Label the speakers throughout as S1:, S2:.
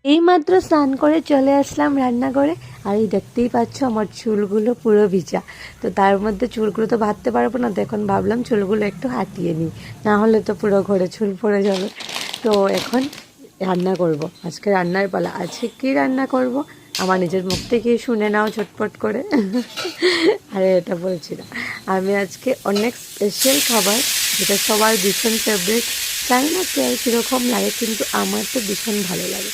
S1: এইমাত্র স্নান করে চলে আসলাম রান্না করে। আর এই দেখতেই পাচ্ছ আমার চুলগুলো পুরো ভিজা। তো তার মধ্যে চুলগুলো তো বাঁধতে পারবো না, তো এখন ভাবলাম চুলগুলো একটু হাঁটিয়ে নিই, না হলে তো পুরো ঘরে চুল পড়ে যাবে। তো এখন রান্না করব, আজকে রান্নার পালা। আজকে কী রান্না করব আমার নিজের মুখ থেকেই শুনে নাও ঝটপট করে। আরে এটা বলছি না, আমি আজকে অনেক স্পেশাল খাবার, যেটা সবার ভীষণ ফেভারিট। জানি না কে কীরকম লাগে, কিন্তু আমার তো ভীষণ ভালো লাগে।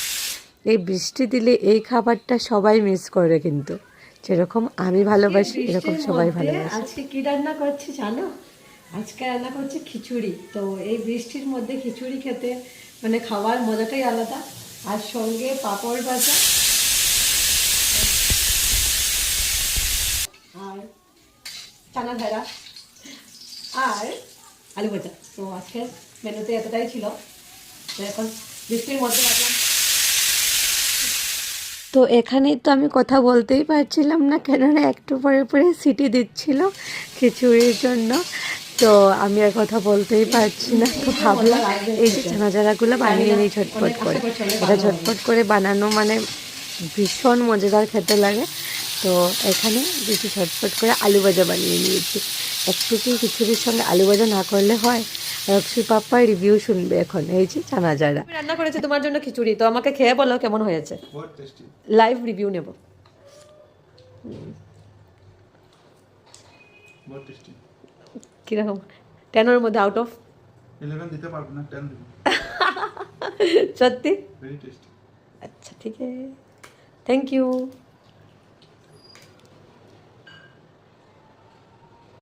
S1: এই বৃষ্টি দিলে এই খাবারটা সবাই মিস করে, কিন্তু যেরকম আমি ভালোবাসি এরকম সবাই ভালোবাসে। আজকে কি রান্না করছি জানো? আজকে রান্না করছি খিচুড়ি। তো এই বৃষ্টির মধ্যে খিচুড়ি খেতে মানে খাওয়ার মজাটাই আলাদা। আর সঙ্গে পাঁপড় ভাজা আর চানা ধারা আর আলু ভাজা। তো আজকে মেনুতে এতটাই ছিল। তো এখন বৃষ্টির মধ্যে ভাবলাম। তো এখানেই তো আমি কথা বলতেই পারছিলাম না, কেননা একটু পরে পরে সিটি দিচ্ছিল খিচুড়ির জন্য। তো আমি আর কথা বলতেই পারছি না। তো ভাবলাম এই যে চানাচারাগুলো বানিয়ে নিই ঝটপট করে। এটা ঝটপট করে বানানো মানে ভীষণ মজাদার খেতে লাগে। তো এখানে বেশি ঝটপট করে আলু ভাজা বানিয়ে নিয়েছি। একটু কি খিচুড়ির সঙ্গে আলু ভাজা না করলে হয়? রক্সি পাপ্পার রিভিউ শুনবে এখন। এই যে চানাচারা রান্না করেছি তোমার জন্য খিচুড়ি, তো আমাকে খেয়ে বলো কেমন হয়েছে। লাইভ রিভিউ নেব। কিরকম? 10 মধ্যে আউট অফ
S2: 11 দিতে পারবো না, 10 দেব।
S1: সত্যি?
S2: Very tasty.
S1: আচ্ছা ঠিক আছে, থ্যাংক ইউ।